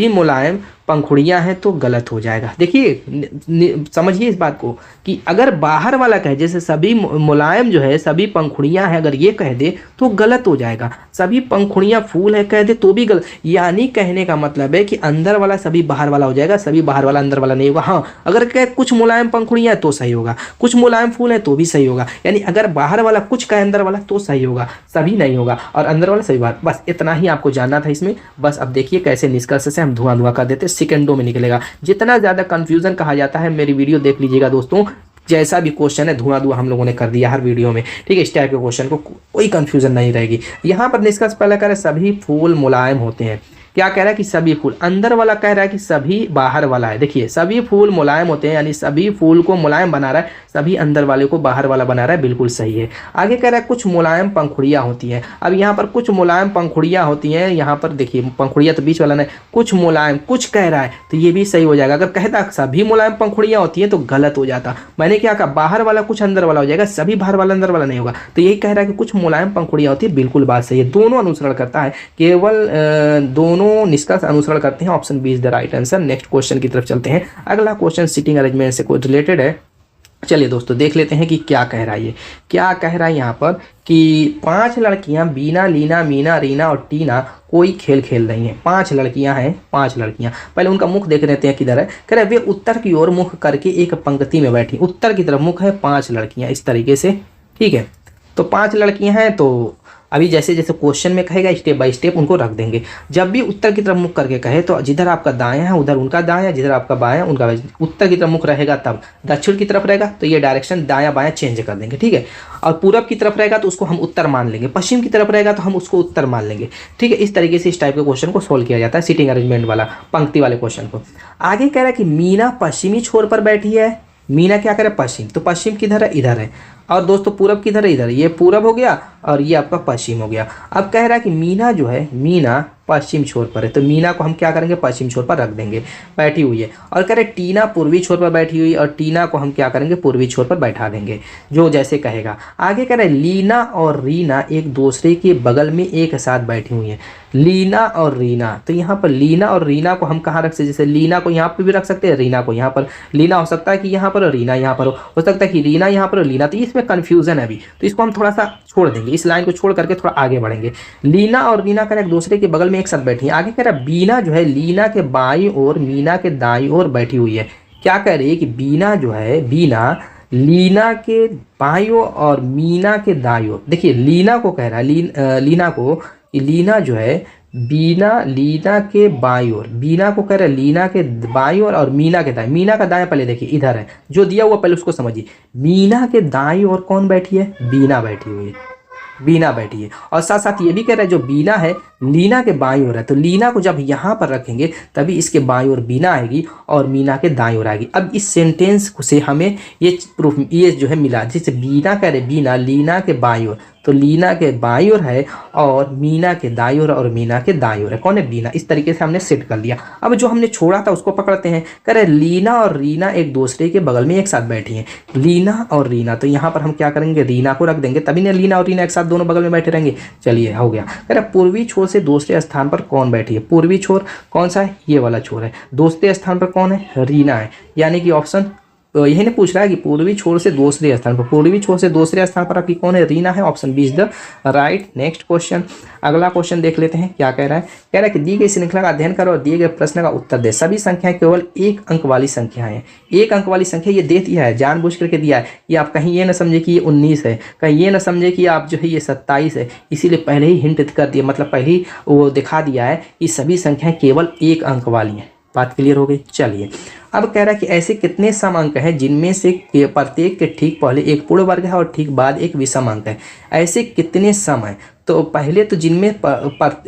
मुलायम पंखुड़ियाँ हैं तो गलत हो जाएगा। देखिए समझिए इस बात को कि अगर बाहर वाला कहे जैसे सभी मुलायम जो है सभी पंखुड़ियाँ हैं, अगर ये कह दे तो गलत हो जाएगा। सभी पंखुड़ियाँ फूल है कह दे तो भी गलत, यानी कहने का मतलब है कि अंदर वाला सभी बाहर वाला हो जाएगा, सभी बाहर वाला अंदर वाला नहीं होगा। हाँ अगर कहे कुछ मुलायम पंखुड़ियाँ तो सही होगा, कुछ मुलायम फूल है तो भी सही होगा, यानी अगर बाहर वाला कुछ कहे अंदर वाला तो सही होगा, सभी नहीं होगा, और अंदर वाला सही बात। बस इतना ही आपको जानना था इसमें। बस अब देखिए कैसे निष्कर्ष से हम धुआं कर देते, सेकंडों में निकलेगा। जितना ज़्यादा कंफ्यूजन कहा जाता है, मेरी वीडियो देख लीजिएगा दोस्तों, जैसा भी क्वेश्चन है धुआं हम लोगों ने कर दिया हर वीडियो में, ठीक है। इस टाइप के क्वेश्चन को कोई कंफ्यूजन नहीं रहेगी। यहाँ पर निष्कर्ष पहला कह रहा है सभी फूल मुलायम होते हैं। क्या कह रहा है कि सभी फूल, अंदर वाला कह रहा है कि सभी बाहर वाला है। देखिए सभी फूल मुलायम होते हैं, यानी सभी फूल को मुलायम बना रहा है, सभी अंदर वाले को बाहर वाला बना रहा है, बिल्कुल सही है। आगे कह रहा है कुछ मुलायम पंखुड़ियाँ होती हैं। अब यहाँ पर कुछ मुलायम पंखुड़ियाँ होती हैं, यहाँ पर देखिए पंखुड़ियाँ तो बीच वाला नहीं, कुछ मुलायम कुछ कह रहा है तो ये भी सही हो जाएगा। अगर कहता सभी मुलायम पंखुड़ियाँ होती हैं तो गलत हो जाता। मैंने क्या कहा, बाहर वाला कुछ अंदर वाला हो जाएगा, सभी बाहर वाला अंदर वाला नहीं होगा। तो यही कह रहा है कि कुछ मुलायम पंखुड़ियाँ होती है, बिल्कुल बात सही है। दोनों अनुसरण करता है, केवल दोनों निष्कर्ष अनुसरण करते हैं। Option B is the right answer. Next question की तरफ चलते हैं। अगला क्वेश्चन सीटिंग अरेंजमेंट से कोई रिलेटेड है। चलिए दोस्तों देख लेते हैं कि क्या कह रहा है ये। क्या कह रहा है यहाँ पर कि 5 लड़कियां बीना, लीना, मीना, रीना और टीना कोई खेल खेल रही हैं। 5 लड़कियां हैं, 5 लड़कियां। पहले उनका मुख देख लेते हैं किधर है। कह रहे वे उत्तर की ओर मुख करके एक पंक्ति में बैठी, उत्तर की तरफ मुख है, 5 लड़कियां इस तरीके से, ठीक है। तो 5 लड़कियां हैं, तो अभी जैसे जैसे क्वेश्चन में कहेगा स्टेप बाय स्टेप उनको रख देंगे। जब भी उत्तर की तरफ मुख करके कहे तो जिधर आपका दायां है उधर उनका दायां, जिधर आपका बायां उनका बायां। उत्तर की तरफ मुख रहेगा तब दक्षिण की तरफ रहेगा तो ये डायरेक्शन दायां बायां चेंज कर देंगे, ठीक है। और पूरब की तरफ रहेगा तो उसको हम उत्तर मान लेंगे, पश्चिम की तरफ रहेगा तो हम उसको उत्तर मान लेंगे, ठीक है। इस तरीके से इस टाइप के क्वेश्चन को सोल्व किया जाता है, सीटिंग अरेंजमेंट वाला पंक्ति वाले क्वेश्चन को। आगे कह रहा है कि मीना पश्चिमी छोर पर बैठी है। मीना क्या करे, पश्चिम, तो पश्चिम किधर है, इधर है। और दोस्तों पूरब किधर है, इधर। ये पूरब हो गया और ये आपका पश्चिम हो गया। अब कह रहा है कि मीना जो है, मीना पश्चिम छोर पर है, तो मीना को हम क्या करेंगे, पश्चिम छोर पर रख देंगे, बैठी हुई है। और कह रहे टीना पूर्वी छोर पर बैठी हुई, और टीना को हम क्या करेंगे, पूर्वी छोर पर बैठा देंगे, जो जैसे कहेगा। आगे कह रहे लीना और रीना एक दूसरे के बगल में एक साथ बैठी हुई हैं। लीना और रीना, तो यहाँ पर लीना और रीना को हम कहाँ रख सकते, जैसे लीना को यहाँ पर भी रख सकते हैं, रीना को यहाँ पर। लीना हो सकता है कि यहाँ पर और रीना यहाँ पर हो सकता है कि रीना यहाँ पर और लीना, तो इसमें कन्फ्यूजन है अभी, तो इसको हम थोड़ा सा छोड़ देंगे, इस लाइन को छोड़ करके थोड़ा आगे बढ़ेंगे। लीना और रीना कर एक दूसरे के बगल में एक साथ बैठी है। आगे कह रहा है बीना जो है लीना के बाईं ओर मीना के दाईं ओर बैठी हुई है। क्या कह रही है कि बीना जो है, बीना लीना के बाईं ओर और मीना के दाईं ओर। देखिए लीना को कह रहा है, लीना को, लीना जो है बीना लीना के बाईं ओर, बीना को कह रहा है लीना के बाईं ओर और मीना के दाएं। मीना का दाएं पहले देखिए इधर है, जो दिया हुआ पहले उसको समझिए। मीना के दाईं ओर कौन बैठी है, बीना बैठी हुई है, बीना बैठी है। और साथ साथ ये भी कह रहा है जो बीना है लीना के बाईं ओर है, तो लीना को जब यहाँ पर रखेंगे तभी इसके बाईं ओर बीना आएगी और मीना के दाईं ओर आएगी। अब इस सेंटेंस से हमें ये प्रूफ, ये जो है मिला, जैसे बीना कह रहे बीना लीना के बाईं ओर, तो लीना के बाईं ओर है और मीना के दाईं ओर और मीना के दाईं ओर है। कौन है, बीना। इस तरीके से हमने सेट कर लिया। अब जो हमने छोड़ा था उसको पकड़ते हैं। कह रहे लीना और रीना एक दूसरे के बगल में एक साथ बैठी हैं। लीना और रीना, तो यहाँ पर हम क्या करेंगे, रीना को रख देंगे, तभी ना रीना और रीना एक साथ दोनों बगल में बैठे रहेंगे। चलिए हो गया। कह रहे पूर्वी छोर से दूसरे स्थान पर कौन बैठी है। पूर्वी छोर कौन सा है, ये वाला छोर है। दूसरे स्थान पर कौन है, रीना है, यानी कि ऑप्शन यही ने पूछ रहा है कि पूर्वी छोर से दूसरे स्थान पर, पूर्वी छोर से दूसरे स्थान पर आपकी कौन है, रीना है। Option B is the right. Next question, अगला क्वेश्चन देख लेते हैं क्या कह रहा है। कह रहा है कि दी गई श्रृंखला का अध्ययन करो और दिए गए प्रश्न का उत्तर दे। सभी संख्याएं केवल एक अंक वाली संख्याएं हैं। एक अंक वाली संख्या ये दे दिया है, जानबूझ करके दिया है कि आप कहीं ये ना समझे कि ये 19 है, कहीं ये ना समझे कि आप जो है ये 27 है, इसीलिए पहले ही हिंट कर दिया, मतलब पहले ही वो दिखा दिया है कि सभी संख्याएं केवल एक अंक वाली हैं। बात क्लियर हो गई। चलिए अब कह रहा है कि ऐसे कितने सम अंक हैं जिनमें से प्रत्येक के ठीक पहले एक पूर्ण वर्ग है और ठीक बाद एक विषम अंक है। ऐसे कितने सम हैं, तो पहले तो जिनमें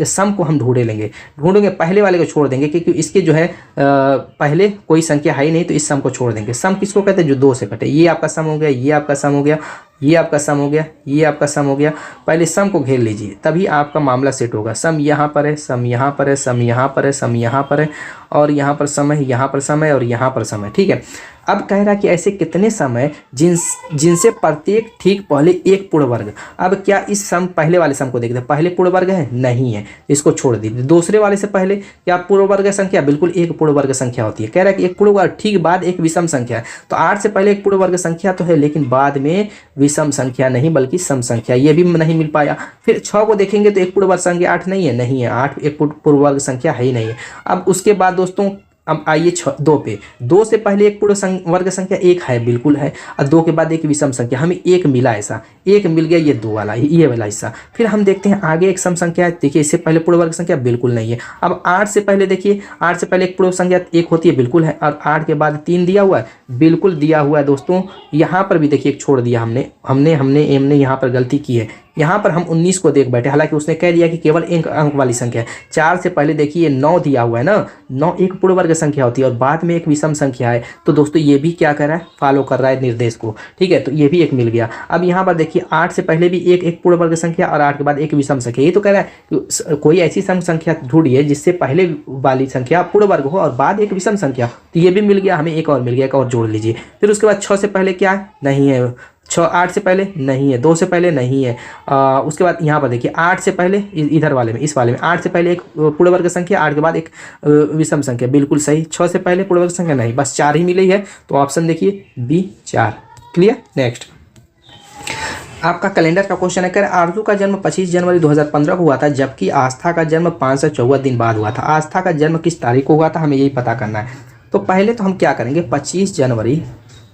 सम को हम ढूंढेंगे पहले वाले को छोड़ देंगे, क्योंकि इसके जो है पहले कोई संख्या है ही नहीं, तो इस सम को छोड़ देंगे। सम किसको कहते हैं, जो 2 से कटे। ये आपका सम हो गया, ये आपका सम हो गया, ये आपका सम हो गया, ये आपका सम हो गया। पहले सम को घेर लीजिए, तभी आपका मामला सेट होगा। सम यहाँ पर है, सम यहाँ पर है, सम यहाँ पर है, सम यहाँ पर है, और यहाँ पर सम है, यहाँ पर सम है, और यहाँ पर सम है। ठीक है। अब कह रहा है कि ऐसे कितने सम है जिनसे प्रत्येक ठीक पहले एक पूर्ण वर्ग। अब क्या इस सम पहले वाले सम को देखते हैं, पहले पूर्ण वर्ग है, नहीं है, इसको छोड़ दीजिए। दूसरे वाले से पहले क्या पूर्ण वर्ग संख्या, बिल्कुल एक पूर्ण वर्ग संख्या होती है। कह रहा है कि एक पूर्ण वर्ग ठीक बाद एक विषम संख्या है, तो 8 से पहले एक पूर्ण वर्ग संख्या तो है, लेकिन बाद में विषम संख्या नहीं बल्कि सम संख्या, ये भी नहीं मिल पाया। फिर 6 को देखेंगे तो एक पूर्ण वर्ग संख्या 8 नहीं है, नहीं है, 8 एक पूर्ण वर्ग संख्या है ही नहीं है। अब उसके बाद दोस्तों अब आइए 2 पे। 2 से पहले एक पूर्ण वर्ग संख्या 1 है, बिल्कुल है, और 2 के बाद एक विषम संख्या, हमें 1 मिला, ऐसा 1 मिल गया, ये 2 वाला, ये वाला हिस्सा। फिर हम देखते हैं आगे एक सम संख्या है, देखिए इससे पहले पूर्ण वर्ग संख्या बिल्कुल नहीं है। अब 8 से पहले देखिए, 8 से पहले एक पूर्ण संख्या 1 होती है, बिल्कुल है, और 8 के बाद 3 दिया हुआ है, बिल्कुल दिया हुआ है दोस्तों। यहाँ पर भी देखिए एक छोड़ दिया हमने यहाँ पर गलती की है। यहाँ पर हम 19 को देख बैठे, हालांकि उसने कह दिया कि केवल एक अंक वाली संख्या है। 4 से पहले देखिए 9 दिया हुआ है ना, 9 एक पूर्ण वर्ग संख्या होती है और बाद में एक विषम संख्या है, तो दोस्तों ये भी क्या कर रहा है, फॉलो कर रहा है निर्देश को। ठीक है, तो ये भी एक मिल गया। अब यहाँ पर देखिए 8 से पहले भी एक पूर्ण वर्ग संख्या और 8 के बाद एक विषम संख्या। ये तो कह रहा है कि कोई ऐसी सम संख्या ढूंढिए जिससे पहले वाली संख्या पूर्ण वर्ग हो और बाद एक विषम संख्या, तो ये भी मिल गया हमें, एक और मिल गया, एक और जोड़ लीजिए। फिर उसके बाद 6 से पहले क्या है, नहीं है। 8 से पहले नहीं है, 2 से पहले नहीं है। उसके बाद यहाँ पर देखिए 8 से पहले इधर वाले में, इस वाले में 8 से पहले एक पूर्ण वर्ग संख्या, 8 के बाद एक विषम संख्या, बिल्कुल सही। 6 से पहले पूर्ण वर्ग संख्या नहीं, बस 4 ही मिली है, तो ऑप्शन देखिए बी 4। क्लियर। नेक्स्ट आपका कैलेंडर का क्वेश्चन है। कह आरजू का जन्म 25 जनवरी 2015 को हुआ था, जबकि आस्था का जन्म 514 दिन बाद हुआ था। आस्था का जन्म किस तारीख को हुआ था, हमें यही पता करना है। तो पहले तो हम क्या करेंगे, 25 जनवरी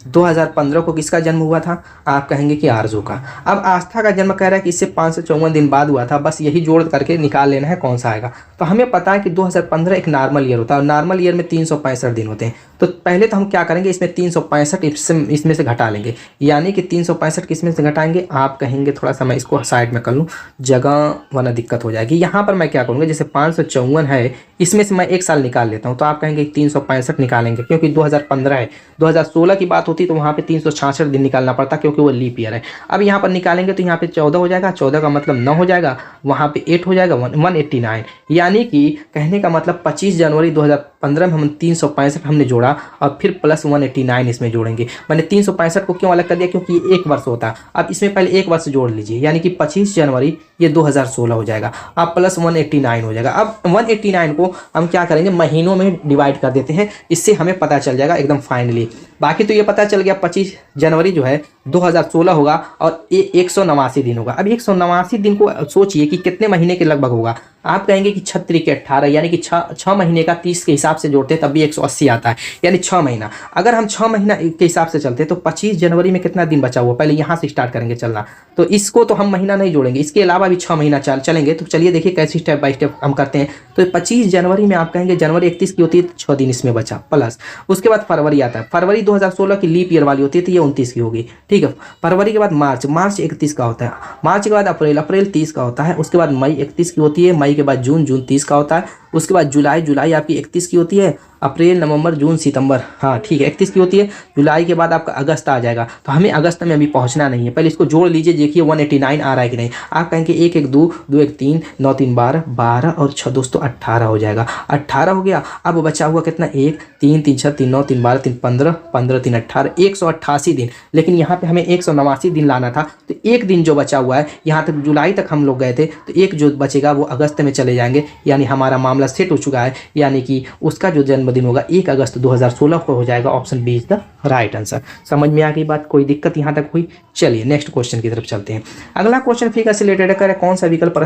2015 को किसका जन्म हुआ था, आप कहेंगे कि आरजू का। अब आस्था का जन्म कह रहा है कि इससे 554 दिन बाद हुआ था, बस यही जोड़ करके निकाल लेना है कौन सा आएगा। तो हमें पता है कि 2015 एक नॉर्मल ईयर होता है और नॉर्मल ईयर में 365 दिन होते हैं। तो पहले तो हम क्या करेंगे, इसमें 365 इसमें से घटा लेंगे, यानी कि 365 किसमें से घटाएंगे, आप कहेंगे थोड़ा सा मैं इसको साइड में कर लूँ, जगह वरना दिक्कत हो जाएगी। यहाँ पर मैं क्या करूँगा, जैसे 554 है, इसमें से मैं एक साल निकाल लेता हूँ, तो आप कहेंगे 365 निकालेंगे, क्योंकि 2015 है। 2016 की बात होती तो वहाँ पे 366 दिन निकालना पड़ता, क्योंकि वो लीप ईयर है। अब यहाँ पर निकालेंगे तो यहाँ पे 14 हो जाएगा, 14 का मतलब 9 हो जाएगा, वहाँ पे 8 हो जाएगा, 189। यानी कि कहने का मतलब 25 जनवरी 2015 में हम 365 हमने जोड़ा और फिर प्लस 189 इसमें जोड़ेंगे। मैंने 365 को क्यों अलग कर दिया, क्योंकि ये 1 वर्ष होता है। अब इसमें पहले 1 वर्ष जोड़ लीजिए, यानी कि 25 जनवरी ये 2016 हो जाएगा, अब प्लस 189 हो जाएगा। अब 189 को हम क्या करेंगे, महीनों में डिवाइड कर देते हैं, इससे हमें पता चल जाएगा एकदम फाइनली। बाकी तो ये पता चल गया 25 जनवरी जो है 2016 होगा और ये 189 दिन होगा। अब 189 दिन को सोचिए कि कितने महीने के लगभग होगा। आप कहेंगे कि 36 के 18, यानी कि 6 महीने का 30 के हिसाब से जोड़ते हैं तब भी 180 आता है, यानी 6 महीना। अगर हम 6 महीना के हिसाब से चलते हैं तो 25 जनवरी में कितना दिन बचा हुआ, पहले यहाँ से स्टार्ट करेंगे चलना। तो इसको तो हम महीना नहीं जोड़ेंगे, इसके अलावा भी 6 महीना चलेंगे। तो चलिए देखिए कैसे स्टेप बाय स्टेप हम करते हैं। तो 25 जनवरी में आप कहेंगे जनवरी 31 की होती है, 6 दिन इसमें बचा, प्लस उसके बाद फरवरी आता है। फरवरी 2016 की लीप ईयर वाली होती है, तो ये 29 की होगी। ठीक है, फरवरी के बाद मार्च 31 का होता है। मार्च के बाद अप्रैल 30 का होता है। उसके बाद मई 31 की होती है। मई के बाद जून 30 का होता है। उसके बाद जुलाई आपकी 31 की होती है। अप्रैल, नवंबर, जून, सितंबर, हाँ ठीक है 31 की होती है। जुलाई के बाद आपका अगस्त आ जाएगा। तो हमें अगस्त में अभी पहुंचना नहीं है, पहले इसको जोड़ लीजिए, देखिए 189 आ रहा है कि नहीं। आप कहेंगे 1 1 2 2 1 3 9 3 12 12 और 6 दोस्तों 18 हो जाएगा। 18 हो गया। अब बचा हुआ कितना, 1 3 3 6 3 9 3 12 3 15 15 3 18, 188 दिन। लेकिन यहाँ पे हमें 189 दिन लाना था, तो एक दिन जो बचा हुआ है, यहाँ तक जुलाई तक हम लोग गए थे, तो एक जो बचेगा वो अगस्त में चले जाएंगे, यानी हमारा मामला मामला सेट हो चुका है, यानी कि उसका जो जन्मदिन होगा 1 अगस्त 2016 को हो जाएगा। Option B is the right answer. समझ में आ गई बात, कोई दिक्कत यहाँ तक हुई? चलिए नेक्स्ट क्वेश्चन की तरफ चलते हैं। अगला क्वेश्चन फिगर से रिलेटेड है, कौन सा विकल्प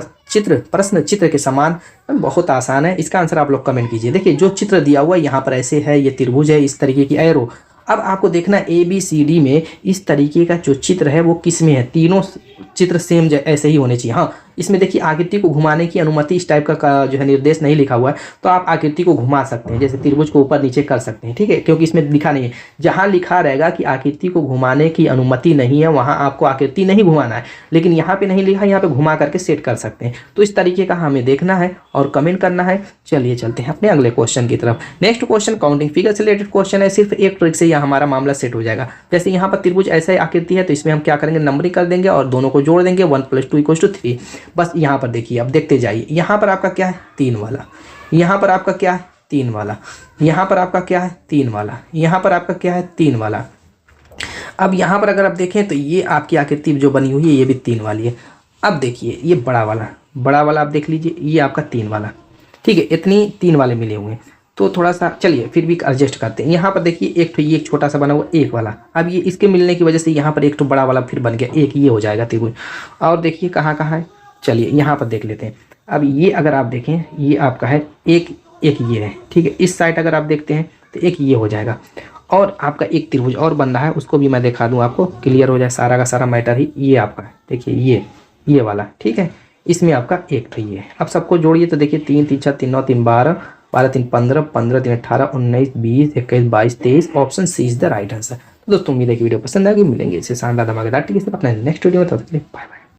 प्रश्न चित्र के समान? बहुत आसान है, इसका आंसर आप लोग कमेंट कीजिए। देखिए जो चित्र दिया हुआ है यहाँ पर ऐसे है, ये त्रिभुज है, इस तरीके की एरो। अब आपको देखना ABCD में इस तरीके का जो चित्र है वो किस में है। तीनों चित्र सेम ऐसे ही होने चाहिए। हाँ, इसमें देखिए आकृति को घुमाने की अनुमति इस टाइप का जो है निर्देश नहीं लिखा हुआ है, तो आप आकृति को घुमा सकते हैं, जैसे त्रिभुज को ऊपर नीचे कर सकते हैं, ठीक है, क्योंकि इसमें लिखा नहीं है। जहाँ लिखा रहेगा कि आकृति को घुमाने की अनुमति नहीं है, वहाँ आपको आकृति नहीं घुमाना है, लेकिन यहाँ पे नहीं लिखा, यहाँ पे घुमा करके सेट कर सकते हैं। तो इस तरीके का हमें देखना है और कमेंट करना है। चलिए चलते हैं अपने अगले क्वेश्चन की तरफ। नेक्स्ट क्वेश्चन काउंटिंग फिगर से रिलेटेड क्वेश्चन है, सिर्फ एक ट्रिक से यहाँ हमारा मामला सेट हो जाएगा। जैसे यहाँ पर त्रिभुज ऐसा आकृति है, तो इसमें हम क्या करेंगे, नंबरिंग कर देंगे और दोनों को जोड़ देंगे, 1 + 2 = 3। बस यहाँ पर देखिए, अब देखते जाइए। यहाँ पर आपका क्या है, 3 वाला, यहाँ पर आपका क्या है, 3 वाला, यहाँ पर आपका क्या है, 3 वाला, यहाँ पर आपका क्या है, 3 वाला। अब यहाँ पर अगर आप देखें तो ये आपकी आकृति जो बनी हुई है ये भी 3 वाली है। अब देखिए ये बड़ा वाला आप देख लीजिए, ये आपका 3 वाला, ठीक है, इतनी 3 वाले मिले हुए हैं। तो थोड़ा सा चलिए फिर भी एडजस्ट करते हैं। यहाँ पर देखिए एक तो ये छोटा सा बना हुआ 1 वाला, अब ये इसके मिलने की वजह से यहाँ पर एक तो बड़ा वाला फिर बन गया, एक ये हो जाएगा त्रिभुज। और देखिए कहाँ कहाँ है, चलिए यहाँ पर देख लेते हैं। अब ये अगर आप देखें, ये आपका है एक ये है, ठीक है। इस साइड अगर आप देखते हैं तो एक ये हो जाएगा, और आपका एक त्रिभुज और बन रहा है, उसको भी मैं दिखा दूँ आपको, क्लियर हो जाए सारा का सारा मैटर ही। ये आपका है, देखिए ये वाला, ठीक है, इसमें आपका एक तो ये है। अब सबको जोड़िए तो देखिए 3 × 3 = 6, 3 × 9 = 12, 12 × 3 = 15, 15 × 3 = 18, 19, 20, 21, 22, 23। Option C is the right answer. तो दोस्तों उम्मीद है कि वीडियो पसंद आएगी। मिलेंगे इससे शानदार धमाकेदार टिप्स अपने नेक्स्ट वीडियो में, तब तक के लिए बाय बाय।